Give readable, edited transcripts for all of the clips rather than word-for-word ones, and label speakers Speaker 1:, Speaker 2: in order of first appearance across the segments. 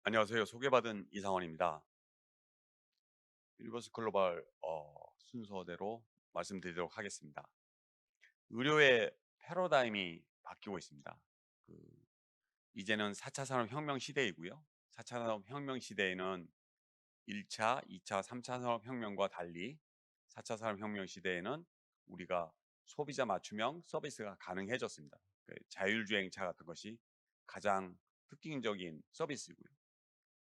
Speaker 1: 안녕하세요. 소개받은 이상원입니다. 유니버스 글로벌 순서대로 말씀드리도록 하겠습니다. 의료의 패러다임이 바뀌고 있습니다. 그 이제는 4차 산업혁명 시대이고요. 4차 산업혁명 시대에는 1차, 2차, 3차 산업혁명과 달리 4차 산업혁명 시대에는 우리가 소비자 맞춤형 서비스가 가능해졌습니다. 자율주행차 같은 것이 가장 특징적인 서비스이고요.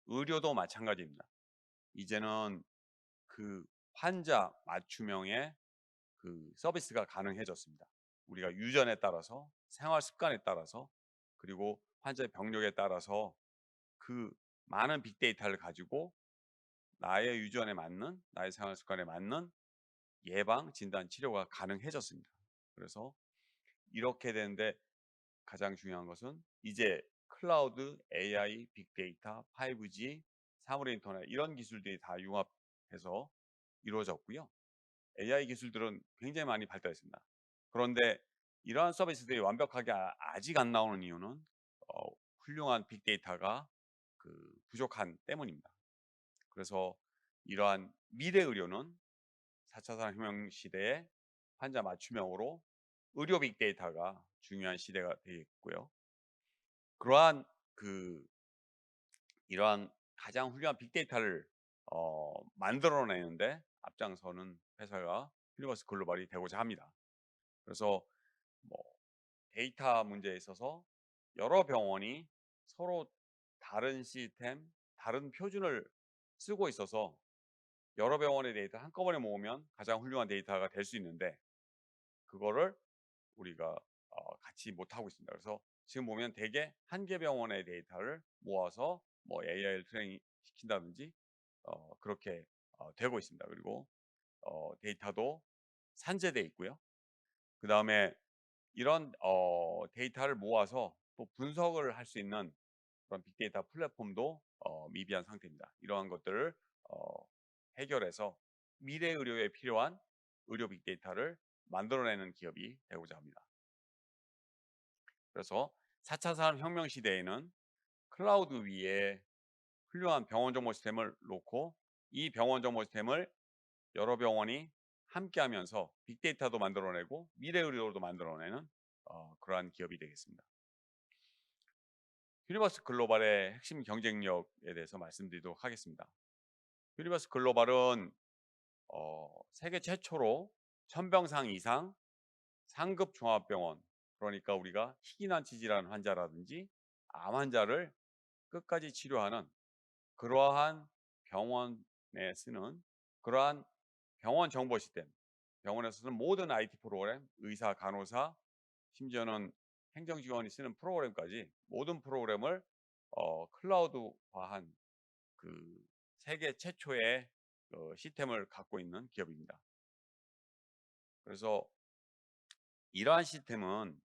Speaker 1: 의료도 마찬가지입니다. 이제는 그 환자 맞춤형의 서비스가 가능해졌습니다. 우리가 유전에 따라서 생활 습관에 따라서 그리고 환자의 병력에 따라서 그 많은 빅데이터를 가지고 나의 유전에 맞는 나의 생활 습관에 맞는 예방, 진단, 치료가 가능해졌습니다. 그래서 이렇게 되는데 가장 중요한 것은 이제 클라우드, AI, 빅데이터, 5G, 사물의 인터넷 이런 기술들이 다 융합해서 이루어졌고요. AI 기술들은 굉장히 많이 발달했습니다. 그런데 이러한 서비스들이 완벽하게 아직 안 나오는 이유는 훌륭한 빅데이터가 부족한 때문입니다. 그래서 이러한 미래 의료는 4차 산업혁명 시대의 환자 맞춤형으로 의료 빅데이터가 중요한 시대가 되겠고요. 그러한 이러한 가장 훌륭한 빅데이터를 만들어내는데 앞장서는 회사가 유니버스 글로벌이 되고자 합니다. 그래서 뭐 데이터 문제에 있어서 여러 병원이 서로 다른 시스템, 다른 표준을 쓰고 있어서 여러 병원의 데이터 한꺼번에 모으면 가장 훌륭한 데이터가 될 수 있는데 그거를 우리가 같이 못 하고 있습니다. 그래서 지금 보면 대개 한 개 병원의 데이터를 모아서 뭐 AI를 트레이닝 시킨다든지 그렇게 되고 있습니다. 그리고 데이터도 산재돼 있고요. 그 다음에 이런 데이터를 모아서 또 분석을 할 수 있는 그런 빅데이터 플랫폼도 미비한 상태입니다. 이러한 것들을 해결해서 미래 의료에 필요한 의료 빅데이터를 만들어내는 기업이 되고자 합니다. 그래서 4차 산업혁명 시대에는 클라우드 위에 훌륭한 병원 정보 시스템을 놓고 이 병원 정보 시스템을 여러 병원이 함께 하면서 빅데이터도 만들어내고 미래 의료도 만들어내는 그러한 기업이 되겠습니다. 유니버스 글로벌의 핵심 경쟁력에 대해서 말씀드리도록 하겠습니다. 유니버스 글로벌은 세계 최초로 1000병상 이상 상급 종합병원, 그러니까 우리가 희귀난치 질환 환자라든지 암 환자를 끝까지 치료하는 그러한 병원에 쓰는 그러한 병원 정보 시스템, 병원에서 쓰는 모든 IT 프로그램, 의사, 간호사, 심지어는 행정직원이 쓰는 프로그램까지 모든 프로그램을 클라우드화한 세계 최초의 시스템을 갖고 있는 기업입니다. 그래서 이러한 시스템은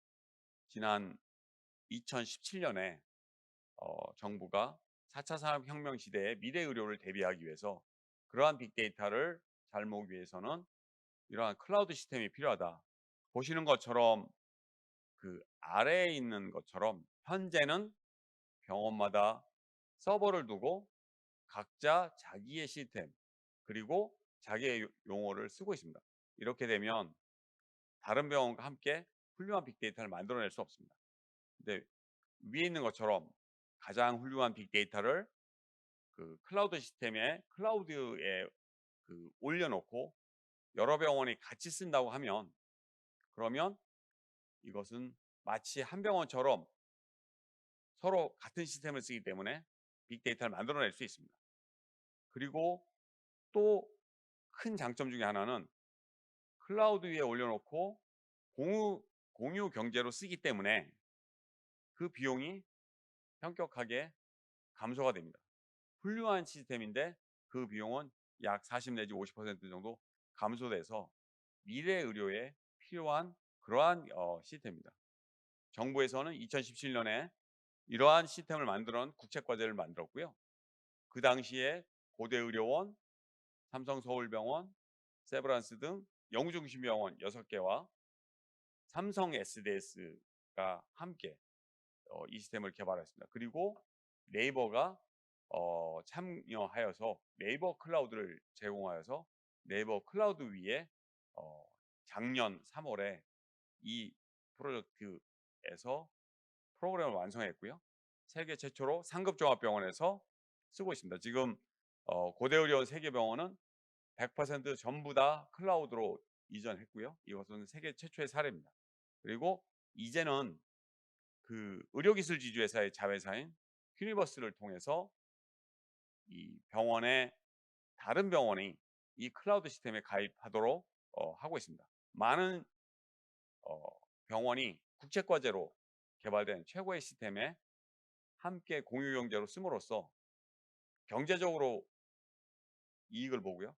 Speaker 1: 지난 2017년에 정부가 4차 산업혁명 시대의 미래 의료를 대비하기 위해서 그러한 빅데이터를 잘 모으기 위해서는 이러한 클라우드 시스템이 필요하다. 보시는 것처럼 아래에 있는 것처럼 현재는 병원마다 서버를 두고 각자 자기의 시스템 그리고 자기의 용어를 쓰고 있습니다. 이렇게 되면 다른 병원과 함께 훌륭한 빅데이터를 만들어낼 수 없습니다. 근데 위에 있는 것처럼 가장 훌륭한 빅데이터를 클라우드 시스템에 클라우드에 올려놓고 여러 병원이 같이 쓴다고 하면 그러면 이것은 마치 한 병원처럼 서로 같은 시스템을 쓰기 때문에 빅데이터를 만들어낼 수 있습니다. 그리고 또 큰 장점 중에 하나는 클라우드 위에 올려놓고 공유 경제로 쓰기 때문에 그 비용이 현격하게 감소가 됩니다. 훌륭한 시스템인데 그 비용은 약 40 내지 50% 정도 감소돼서 미래 의료에 필요한 그러한 시스템입니다. 정부에서는 2017년에 이러한 시스템을 만들어 국책과제를 만들었고요. 그 당시에 고대의료원, 삼성서울병원, 세브란스 등 영중심병원 6개와 삼성 SDS가 함께 이 시스템을 개발했습니다. 그리고 네이버가 참여하여서 네이버 클라우드를 제공하여서 네이버 클라우드 위에 어 작년 3월에 이 프로젝트에서 프로그램을 완성했고요. 세계 최초로 상급 종합병원에서 쓰고 있습니다. 지금 고대의료원 세계병원은 100% 전부 다 클라우드로 이전했고요. 이것은 세계 최초의 사례입니다. 그리고 이제는 그 의료기술 지주회사의 자회사인 큐니버스를 통해서 이 병원의 다른 병원이 이 클라우드 시스템에 가입하도록 하고 있습니다. 많은 어, 병원이 국제과제로 개발된 최고의 시스템에 함께 공유 경제로 씀으로써 경제적으로 이익을 보고요.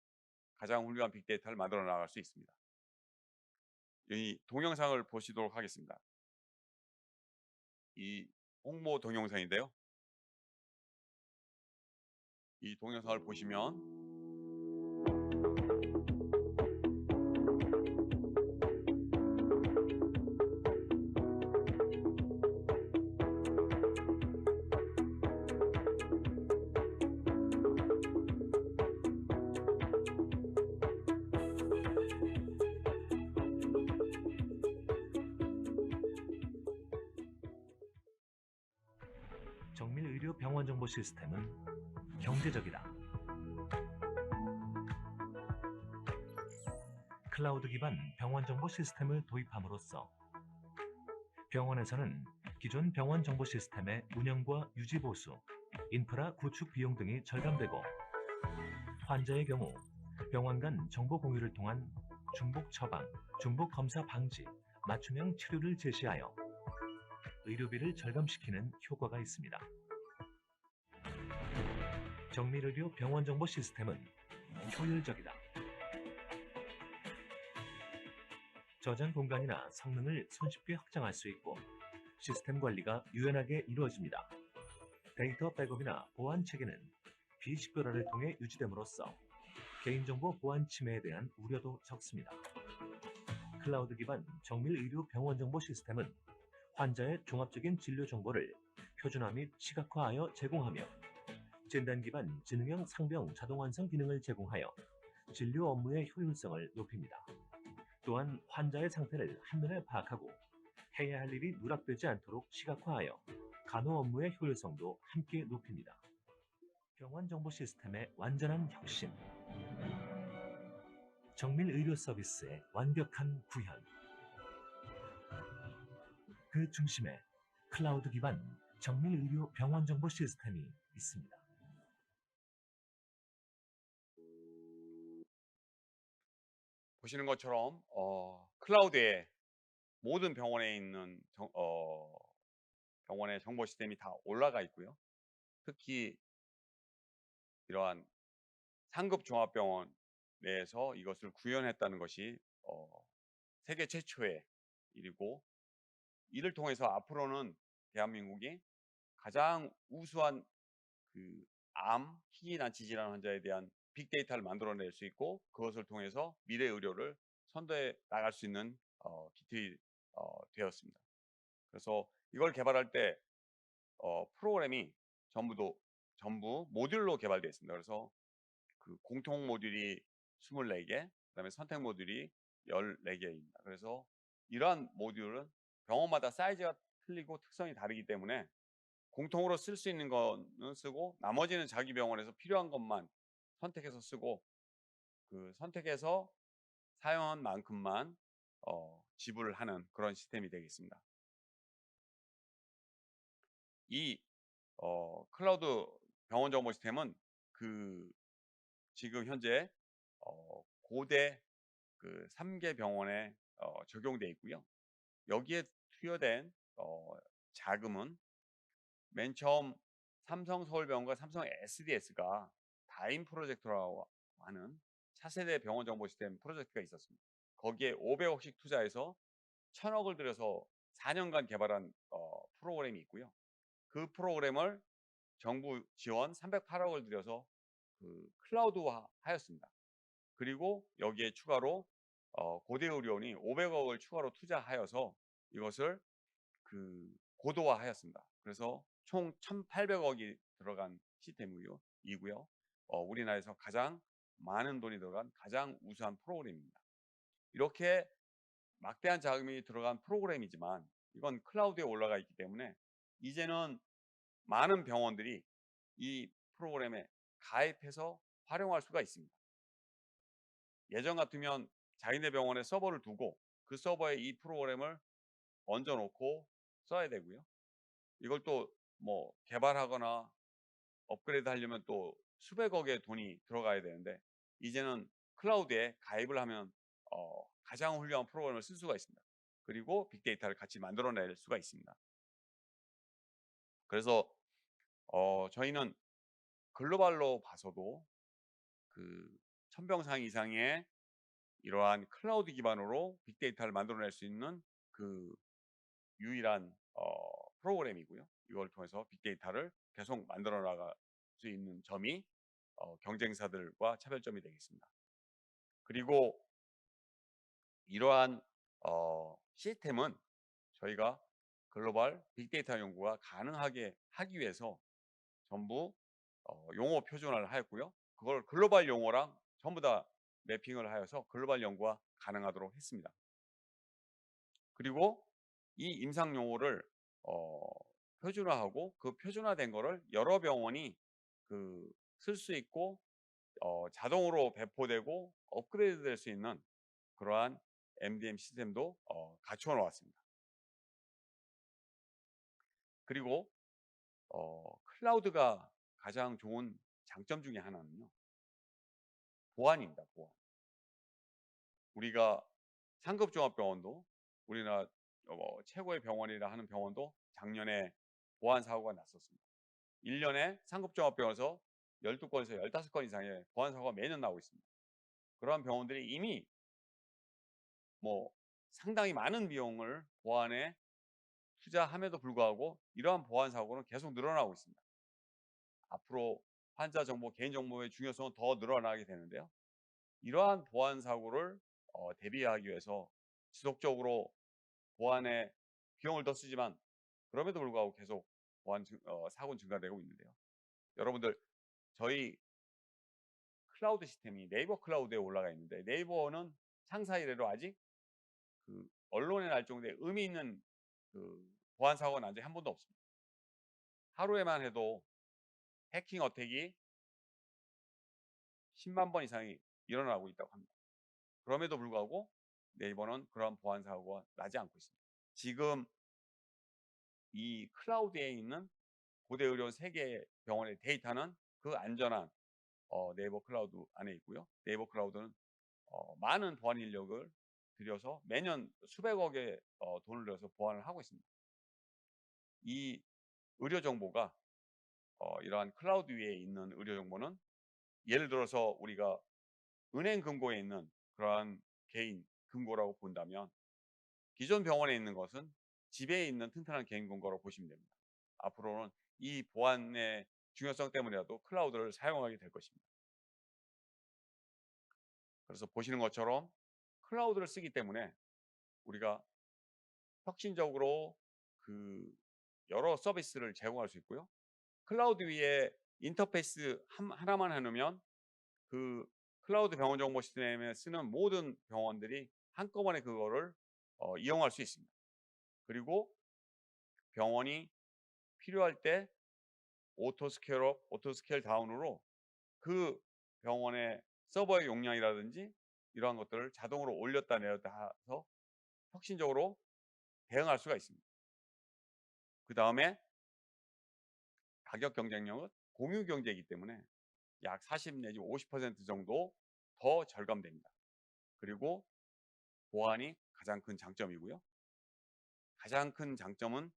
Speaker 1: 가장 훌륭한 빅데이터를 만들어 나갈 수 있습니다. 이 동영상을 보시도록 하겠습니다. 이 홍보 동영상인데요. 이 동영상을 보시면
Speaker 2: 정밀의료 병원 정보 시스템은 경제적이다. 클라우드 기반 병원 정보 시스템을 도입함으로써 병원에서는 기존 병원 정보 시스템의 운영과 유지 보수, 인프라 구축 비용 등이 절감되고 환자의 경우 병원 간 정보 공유를 통한 중복 처방, 중복 검사 방지, 맞춤형 치료를 제시하여 의료비를 절감시키는 효과가 있습니다. 정밀의료 병원 정보 시스템은 효율적이다. 저장 공간이나 성능을 손쉽게 확장할 수 있고 시스템 관리가 유연하게 이루어집니다. 데이터 백업이나 보안 체계는 비식별화를 통해 유지됨으로써 개인정보 보안 침해에 대한 우려도 적습니다. 클라우드 기반 정밀의료 병원 정보 시스템은 환자의 종합적인 진료 정보를 표준화 및 시각화하여 제공하며 진단 기반 지능형 상병 자동 완성 기능을 제공하여 진료 업무의 효율성을 높입니다. 또한 환자의 상태를 한눈에 파악하고 해야 할 일이 누락되지 않도록 시각화하여 간호 업무의 효율성도 함께 높입니다. 병원 정보 시스템의 완전한 혁신, 정밀 의료 서비스의 완벽한 구현, 그 중심에 클라우드 기반 정밀 의료 병원 정보 시스템이 있습니다.
Speaker 1: 보시는 것처럼 클라우드에 모든 병원에 있는 병원의 정보 시스템이 다 올라가 있고요. 특히 이러한 상급 종합병원 내에서 이것을 구현했다는 것이 세계 최초의 일이고, 이를 통해서 앞으로는 대한민국이 가장 우수한 그 암, 희귀난치 질환 환자에 대한 빅데이터를 만들어낼 수 있고, 그것을 통해서 미래 의료를 선도해 나갈 수 있는 기틀이 되었습니다. 그래서 이걸 개발할 때 프로그램이 전부 모듈로 개발되어 있습니다. 그래서 그 공통 모듈이 24개, 그다음에 선택 모듈이 14개입니다. 그래서 이러한 모듈은 병원마다 사이즈가 틀리고 특성이 다르기 때문에 공통으로 쓸 수 있는 거는 쓰고, 나머지는 자기 병원에서 필요한 것만 선택해서 쓰고, 그 선택해서 사용한 만큼만 지불을 하는 그런 시스템이 되겠습니다. 이 클라우드 병원 정보 시스템은 그 지금 현재 고대 그 3개 병원에 적용되어 있고요. 여기에 투여된 자금은 맨 처음 삼성 서울병원과 삼성 SDS가 다인 프로젝트라고 하는 차세대 병원 정보 시스템 프로젝트가 있었습니다. 거기에 500억씩 투자해서 1000억을 들여서 4년간 개발한 프로그램이 있고요. 그 프로그램을 정부 지원 308억을 들여서 그 클라우드화 하였습니다. 그리고 여기에 추가로 고대의료원이 500억을 추가로 투자하여서 이것을 그 고도화하였습니다. 그래서 총 1,800억이 들어간 시스템이고요. 우리나라에서 가장 많은 돈이 들어간 가장 우수한 프로그램입니다. 이렇게 막대한 자금이 들어간 프로그램이지만 이건 클라우드에 올라가 있기 때문에 이제는 많은 병원들이 이 프로그램에 가입해서 활용할 수가 있습니다. 예전 같으면 자기네 병원에 서버를 두고 그 서버에 이 프로그램을 얹어 놓고 써야 되고요. 이걸 또 뭐 개발하거나 업그레이드 하려면 또 수백억의 돈이 들어가야 되는데 이제는 클라우드에 가입을 하면 가장 훌륭한 프로그램을 쓸 수가 있습니다. 그리고 빅데이터를 같이 만들어낼 수가 있습니다. 그래서 저희는 글로벌로 봐서도 그 천병상 이상의 이러한 클라우드 기반으로 빅데이터를 만들어낼 수 있는 그 유일한 프로그램이고요. 이걸 통해서 빅데이터를 계속 만들어 나갈 수 있는 점이 경쟁사들과 차별점이 되겠습니다. 그리고 이러한 시스템은 저희가 글로벌 빅데이터 연구가 가능하게 하기 위해서 전부 용어 표준화를 하였고요. 그걸 글로벌 용어랑 전부 다 매핑을 하여서 글로벌 연구가 가능하도록 했습니다. 그리고 이 임상 용어를 어, 표준화하고 그 표준화된 거를 여러 병원이 쓸 수 있고 자동으로 배포되고 업그레이드 될 수 있는 그러한 MDM 시스템도 갖추어 놓았습니다. 그리고 클라우드가 가장 좋은 장점 중에 하나는요. 보안입니다. 보안. 우리가 상급종합병원도 우리나라 최고의 병원이라 하는 병원도 작년에 보안 사고가 났었습니다. 1년에 상급종합병원에서 12건에서 15건 이상의 보안 사고가 매년 나오고 있습니다. 그러한 병원들이 이미 뭐 상당히 많은 비용을 보안에 투자함에도 불구하고 이러한 보안 사고는 계속 늘어나고 있습니다. 앞으로 환자 정보, 개인 정보의 중요성은 더 늘어나게 되는데요. 이러한 보안 사고를 대비하기 위해서 지속적으로 보안에 비용을 더 쓰지만 그럼에도 불구하고 계속 사고는 증가되고 있는데요. 여러분들 저희 클라우드 시스템이 네이버 클라우드에 올라가 있는데 네이버는 창사 이래로 아직 언론에 날 정도의 의미 있는 보안 사고가 난 적이 한 번도 없습니다. 하루에만 해도 해킹 어택이 10만 번 이상이 일어나고 있다고 합니다. 그럼에도 불구하고 네이버는 그런 보안 사고가 나지 않고 있습니다. 지금 이 클라우드에 있는 고대 의료 세계 병원의 데이터는 그 안전한 네이버 클라우드 안에 있고요. 네이버 클라우드는 많은 보안 인력을 들여서 매년 수백억의 돈을 들여서 보안을 하고 있습니다. 이 의료 정보가 이러한 클라우드 위에 있는 의료 정보는 예를 들어서 우리가 은행 금고에 있는 그러한 개인 금고라고 본다면 기존 병원에 있는 것은 집에 있는 튼튼한 개인 금고라고 보시면 됩니다. 앞으로는 이 보안의 중요성 때문이라도 클라우드를 사용하게 될 것입니다. 그래서 보시는 것처럼 클라우드를 쓰기 때문에 우리가 혁신적으로 여러 서비스를 제공할 수 있고요. 클라우드 위에 인터페이스 하나만 해놓으면 클라우드 병원 정보 시스템에 쓰는 모든 병원들이 한꺼번에 그거를 이용할 수 있습니다. 그리고 병원이 필요할 때 오토 스케일업, 오토 스케일 다운으로 그 병원의 서버의 용량이라든지 이러한 것들을 자동으로 올렸다 내렸다 해서 혁신적으로 대응할 수가 있습니다. 그 다음에 가격 경쟁력은 공유 경제이기 때문에 약 40 내지 50% 정도 더 절감됩니다. 그리고 보안이 가장 큰 장점이고요. 가장 큰 장점은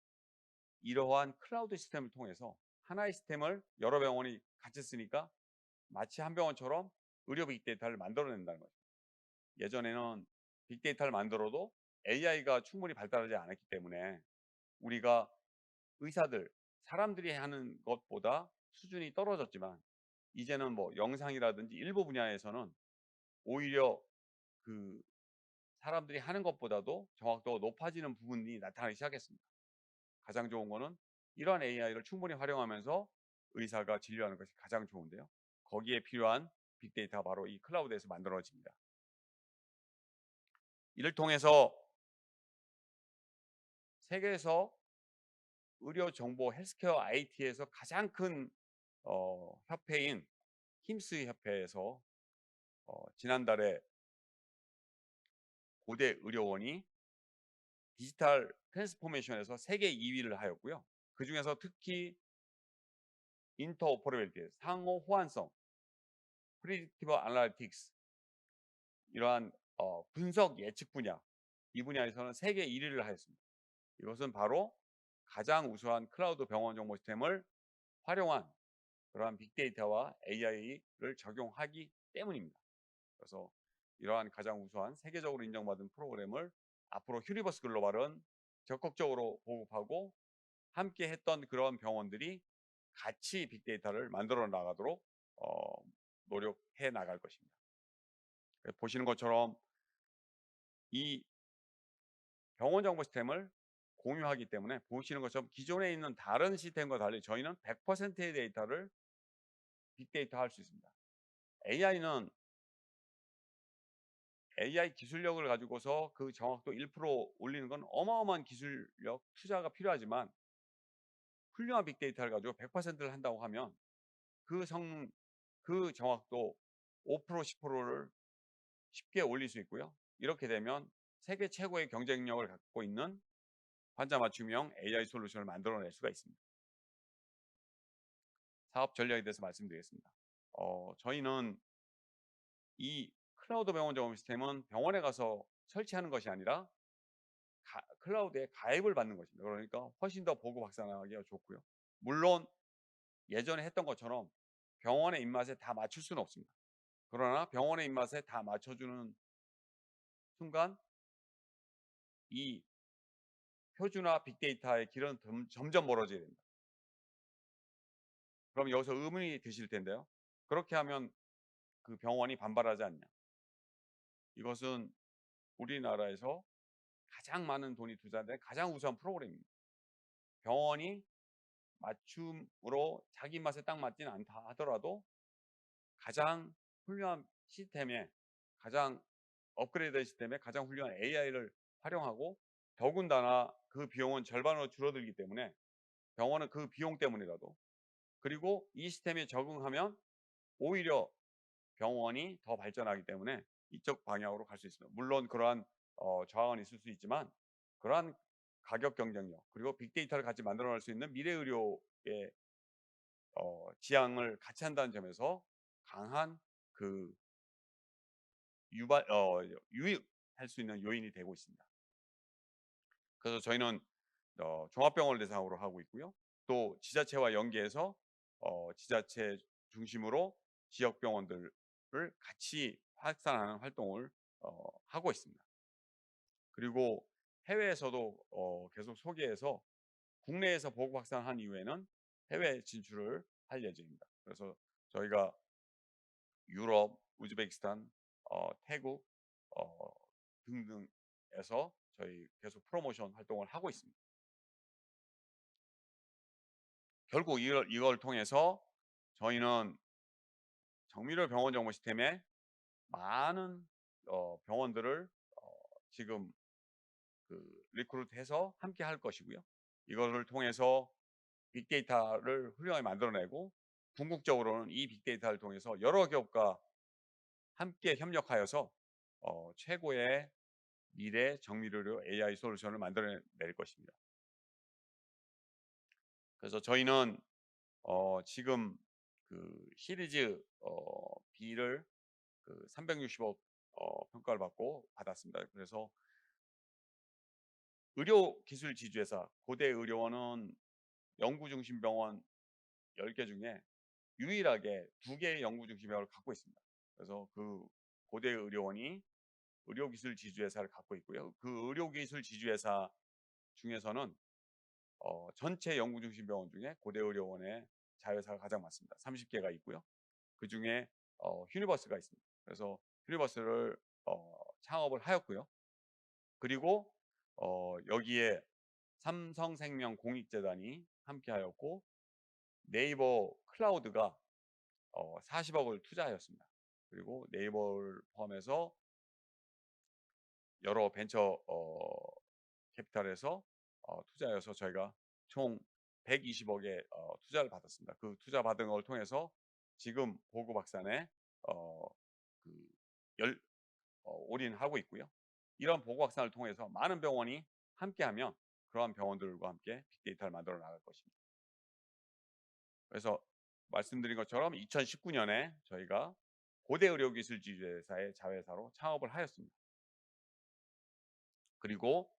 Speaker 1: 이러한 클라우드 시스템을 통해서 하나의 시스템을 여러 병원이 같이 쓰니까 마치 한 병원처럼 의료 빅데이터를 만들어낸다는 거죠. 예전에는 빅데이터를 만들어도 AI가 충분히 발달하지 않았기 때문에 우리가 의사들, 사람들이 하는 것보다 수준이 떨어졌지만 이제는 뭐 영상이라든지 일부 분야에서는 오히려 그 사람들이 하는 것보다도 정확도가 높아지는 부분이 나타나기 시작했습니다. 가장 좋은 거는 이러한 AI를 충분히 활용하면서 의사가 진료하는 것이 가장 좋은데요. 거기에 필요한 빅데이터가 바로 이 클라우드에서 만들어집니다. 이를 통해서 세계에서 의료 정보 헬스케어 IT에서 가장 큰 협회인 힘스 협회에서 지난달에 고대 의료원이 디지털 트랜스포메이션에서 세계 2위를 하였고요. 그중에서 특히 인터오퍼레빌리티, 상호 호환성, 프리딕티브 애널리틱스 이러한 분석 예측 분야, 이 분야에서는 세계 1위를 하였습니다. 이것은 바로 가장 우수한 클라우드 병원 정보 시스템을 활용한 그러한 빅데이터와 AI를 적용하기 때문입니다. 그래서 이러한 가장 우수한 세계적으로 인정받은 프로그램을 앞으로 휴리버스 글로벌은 적극적으로 보급하고 함께 했던 그런 병원들이 같이 빅데이터를 만들어 나가도록 노력해 나갈 것입니다. 보시는 것처럼 이 병원 정보 시스템을 공유하기 때문에 보시는 것처럼 기존에 있는 다른 시스템과 달리 저희는 100%의 데이터를 빅데이터 할 수 있습니다. AI는 AI 기술력을 가지고서 그 정확도 1% 올리는 건 어마어마한 기술력 투자가 필요하지만 훌륭한 빅데이터를 가지고 100%를 한다고 하면 그 성능, 그 정확도 5% 10%를 쉽게 올릴 수 있고요. 이렇게 되면 세계 최고의 경쟁력을 갖고 있는 환자 맞춤형 AI 솔루션을 만들어낼 수가 있습니다. 사업 전략에 대해서 말씀드리겠습니다. 저희는 이 클라우드 병원 정보 시스템은 병원에 가서 설치하는 것이 아니라 클라우드에 가입을 받는 것입니다. 그러니까 훨씬 더 보급 확산하기가 좋고요. 물론 예전에 했던 것처럼 병원의 입맛에 다 맞출 수는 없습니다. 그러나 병원의 입맛에 다 맞춰주는 순간 이 표준화 빅데이터의 길은 점점 멀어지게 됩니다. 그럼 여기서 의문이 드실 텐데요. 그렇게 하면 그 병원이 반발하지 않냐? 이것은 우리나라에서 가장 많은 돈이 투자된 가장 우수한 프로그램입니다. 병원이 맞춤으로 자기 맛에 딱 맞지는 않다 하더라도 가장 훌륭한 시스템에 가장 업그레이드 시스템에 가장 훌륭한 AI를 활용하고 더군다나 그 비용은 절반으로 줄어들기 때문에 병원은 그 비용 때문이라도 그리고 이 시스템에 적응하면 오히려 병원이 더 발전하기 때문에 이쪽 방향으로 갈 수 있습니다. 물론 그러한 저항은 있을 수 있지만 그러한 가격 경쟁력 그리고 빅데이터를 같이 만들어낼 수 있는 미래 의료의 지향을 같이 한다는 점에서 강한 그 유의할 수 있는 요인이 되고 있습니다. 그래서 저희는 종합병원을 대상으로 하고 있고요. 또 지자체와 연계해서 지자체 중심으로 지역 병원들을 같이 확산하는 활동을 하고 있습니다. 그리고 해외에서도 계속 소개해서 국내에서 보급 확산한 이후에는 해외 진출을 할 예정입니다. 그래서 저희가 유럽, 우즈베키스탄, 태국 등등에서 저희 계속 프로모션 활동을 하고 있습니다. 결국 이걸 통해서 저희는 정밀 병원 정보 시스템에 많은 병원들을 지금 리크루트해서 함께 할 것이고요. 이거를 통해서 빅데이터를 훌륭하게 만들어내고 궁극적으로는 이 빅데이터를 통해서 여러 기업과 함께 협력하여서 최고의 미래 정밀의료 AI 솔루션을 만들어낼 것입니다. 그래서 저희는 지금 그 시리즈 B를 360억 평가를 받았습니다. 그래서 의료 기술 지주회사 고대 의료원은 연구 중심 병원 10개 중에 유일하게 2개의 연구 중심 병원을 갖고 있습니다. 그래서 그 고대 의료원이 의료기술 지주회사를 갖고 있고요. 그 의료기술 지주회사 중에서는 전체 연구 중심 병원 중에 고대 의료원의 자회사가 가장 많습니다. 30개가 있고요. 그 중에 휴니버스가 있습니다. 그래서 휴니버스를 창업을 하였고요. 그리고 여기에 삼성생명 공익재단이 함께하였고 네이버 클라우드가 40억을 투자하였습니다. 그리고 네이버를 포함해서 여러 벤처 캐피탈에서 투자해서 저희가 총 120억의 투자를 받았습니다. 그 투자 받은 걸 통해서 지금 보고박산에 어, 그 올인하고 있고요. 이런 보고박산을 통해서 많은 병원이 함께하면 그러한 병원들과 함께 빅데이터를 만들어 나갈 것입니다. 그래서 말씀드린 것처럼 2019년에 저희가 고대 의료기술지주회사의 자회사로 창업을 하였습니다. 그리고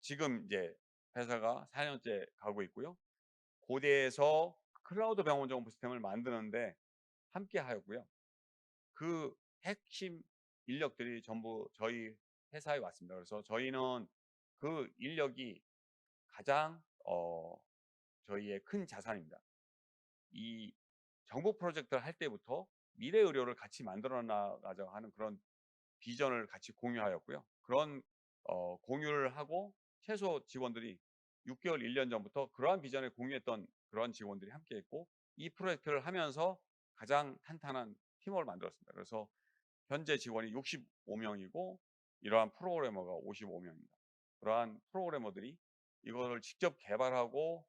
Speaker 1: 지금 이제 회사가 4년째 가고 있고요. 고대에서 클라우드 병원 정보 시스템을 만드는데 함께 하였고요. 그 핵심 인력들이 전부 저희 회사에 왔습니다. 그래서 저희는 그 인력이 가장 저희의 큰 자산입니다. 이 정보 프로젝트를 할 때부터 미래 의료를 같이 만들어 나가자 하는 그런 비전을 같이 공유하였고요. 그런 공유를 하고 최소 직원들이 6개월, 1년 전부터 그러한 비전을 공유했던 그런 직원들이 함께했고 이 프로젝트를 하면서 가장 탄탄한 팀워크를 만들었습니다. 그래서 현재 직원이 65명이고 이러한 프로그래머가 55명입니다. 그러한 프로그래머들이 이거를 직접 개발하고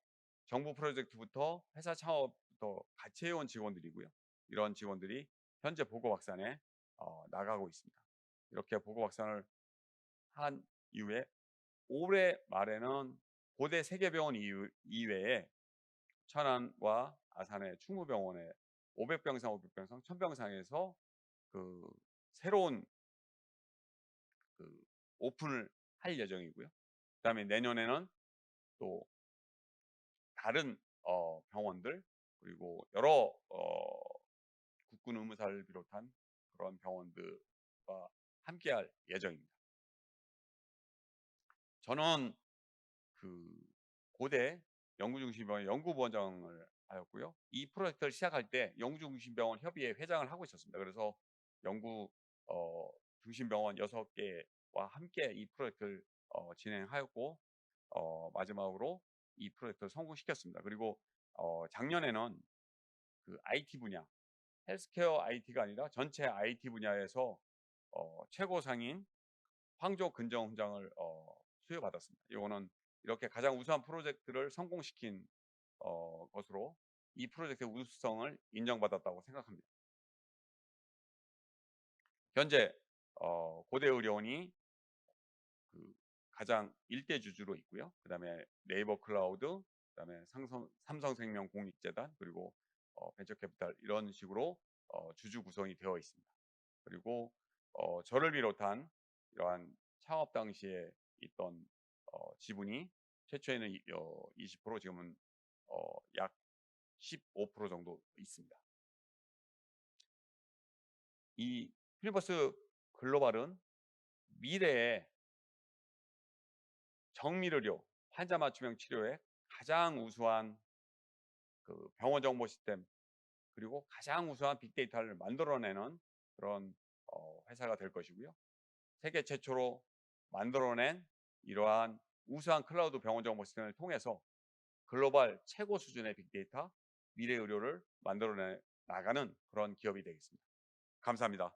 Speaker 1: 정부 프로젝트부터 회사 창업부터 같이 해온 직원들이고요. 이런 직원들이 현재 보고박산에 나가고 있습니다. 이렇게 보고박산을 한 이후에 올해 말에는 고대 세계병원 이외에 천안과 아산의 충무병원의 500병상, 500병상, 1000병상에서 그 새로운 그 오픈을 할 예정이고요. 그다음에 내년에는 또 다른 병원들 그리고 여러 국군 의무사를 비롯한 그런 병원들과 함께할 예정입니다. 저는 그 고대 연구중심병원 연구부원장을 하였고요. 이 프로젝트를 시작할 때 연구중심병원 협의회 회장을 하고 있었습니다. 그래서 연구 중심병원 6개와 함께 이 프로젝트를 진행하였고 마지막으로 이 프로젝트를 성공시켰습니다. 그리고 작년에는 그 IT 분야, 헬스케어 IT가 아니라 전체 IT 분야에서 최고상인 황조 근정 훈장을 수여받았습니다. 이거는 이렇게 가장 우수한 프로젝트를 성공시킨 것으로 이 프로젝트의 우수성을 인정받았다고 생각합니다. 현재 고대 의료원이 그 가장 일대 주주로 있고요. 그다음에 네이버 클라우드, 그다음에 삼성생명 공익재단 그리고 벤처캐피탈 이런 식으로 주주 구성이 되어 있습니다. 그리고 저를 비롯한 이러한 창업 당시에 있던 지분이 최초에는 20% 지금은 약 15% 정도 있습니다. 이 필리버스 글로벌은 미래에 정밀의료, 환자 맞춤형 치료에 가장 우수한 그 병원 정보 시스템 그리고 가장 우수한 빅데이터를 만들어내는 그런 회사가 될 것이고요. 세계 최초로 만들어낸 이러한 우수한 클라우드 병원 정보 시스템을 통해서 글로벌 최고 수준의 빅데이터, 미래 의료를 만들어내 나가는 그런 기업이 되겠습니다. 감사합니다.